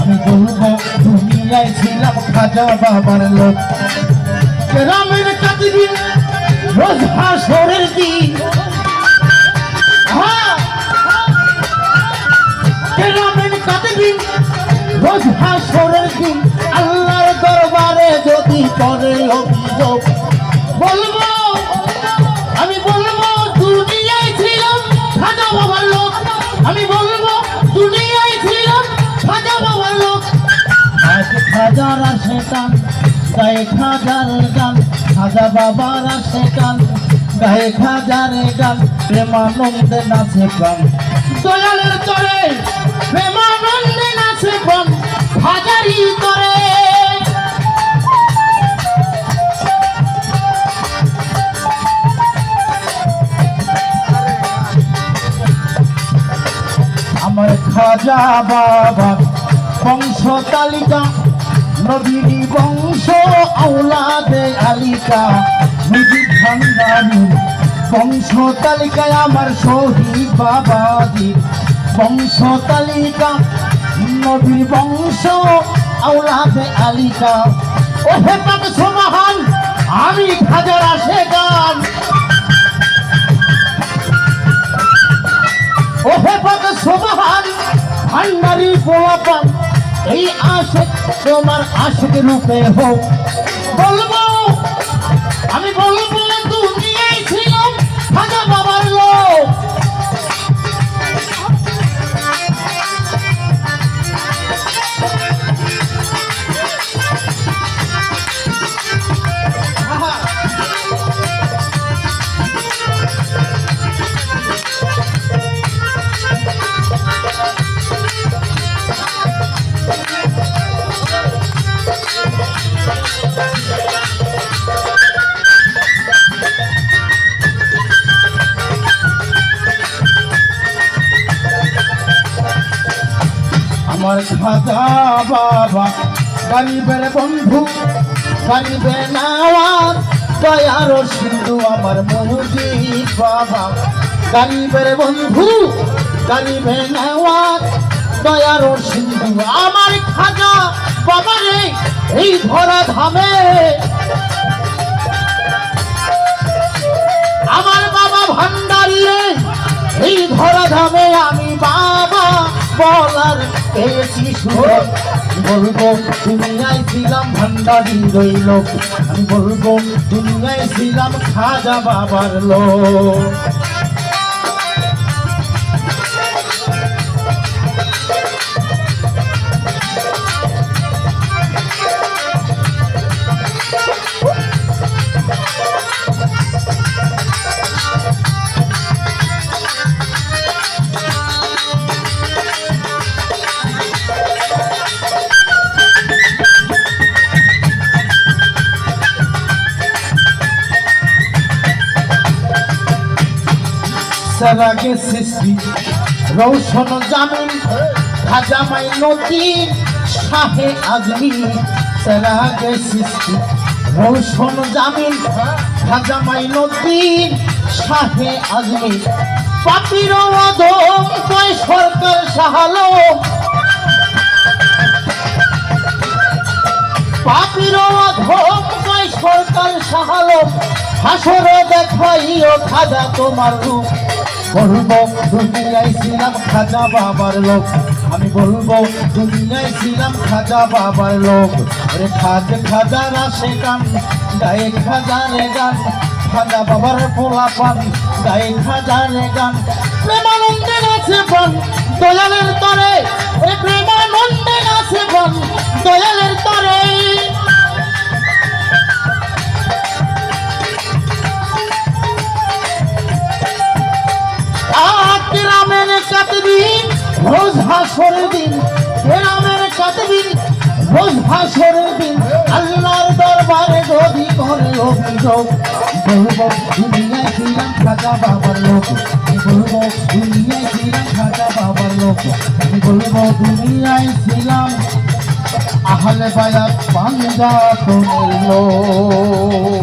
আমি বলবো দুনিয়ায় ছিলাম খাজা বাবার লোক। গ্রামের কাতিদিন রোজ হাসরের দিন, গ্রামের কাতিদিন রোজ হাসরের দিন, আল্লাহর দরবারে যদি করে অভিযোগ, বলবো আমি বলবো দুনিয়ায় ছিলাম খাজা বাবার লোক। আমি বলবো দুনিয়ায় ছিলাম খাজা বাবার লোক। আজ খাজার আসে টান, গায়ে খাজার গান, খাজা বাবার আসে টান, গায়ে খাজারে গান, প্রেমানন্দে নাচে প্রাণ, দয়ালের তরে প্রেমানন্দে নাচে প্রাণ, খাজারি তরে। আমার খাজা বাবা বংশ তালিকা, নবীর বংশ আওলাদে আলিকা, মুজিব ভান্ডারী বংশ তালিকায় আমার শহীদ বাবাজি বংশ তালিকা, নবীর বংশ আওলাদে আলিকা। ও হে পাক সুবহান, আমি খাজার আসে গান, ও হে পাক সুবহান, ভান্ডারী পোলাপান, এই আশিক তোমার আশিক রূপে হোক। বলবো আমি বলবো দুনিয়ায় ছিলাম খাজা বাবার লোক। আমার খাজা বাবা গরিবের বন্ধু, গরিবের নওয়াজ, দয়ার সিন্ধু আমার মুজিব বাবা। গরিবের বন্ধু, গরিবের নওয়াজ, দয়ার সিন্ধু আমার খাজা বাবা রে। এই ধরা ধামে আমার বাবা ভান্ডারী রে, এই ধরা ধামে আমি বাবা বলার পেয়েছি সুযোগ। বলবো দুনিয়ায় ছিলাম ভান্ডারী রইল, আমি বলবো দুনিয়ায় ছিলাম খাজা বাবার লোক। সেরাগে সৃষ্টি রৌশন জামিন, খাজা মাইনউদ্দিন শাহে আজমির। সেরাগে সৃষ্টি রৌশন জামিন, খাজা মাইনউদ্দিন শাহে আজমির। পাপির অধম কয় সরকার সাহালো, পাপির অধম কয় সরকার সাহালো, হাসরে দেখাইও খাজা তোমার রূপ। বলবো দুনিয়ায় ছিলাম খাজা বাবার লোক, আমি বলবো দুনিয়ায় ছিলাম খাজা বাবার লোক। রে খাজা খাজার আসে গান, গায়ে খাজারে গান, খাজা বাবার পোলাপান, গায়ে খাজারে গান, প্রেমানন্দে নাচে প্রাণ, দয়ালের তরে প্রেমানন্দে নাচে প্রাণ, দয়ালের তরে। গ্রামের কাতিদিন রোজ হাসরের দিন, গ্রামের কাতিদিন রোজ হাসরের দিন, আল্লাহর দরবারে যদি করে অভিযোগ। বলবো দুনিয়ায় ছিলাম খাজা বাবার লোক, বলবো দুনিয়ায় ছিলাম খাজা বাবার লোক। বলবো দুনিয়ায় ছিলাম আহলে বায়াত পাঞ্জাতনের লোক।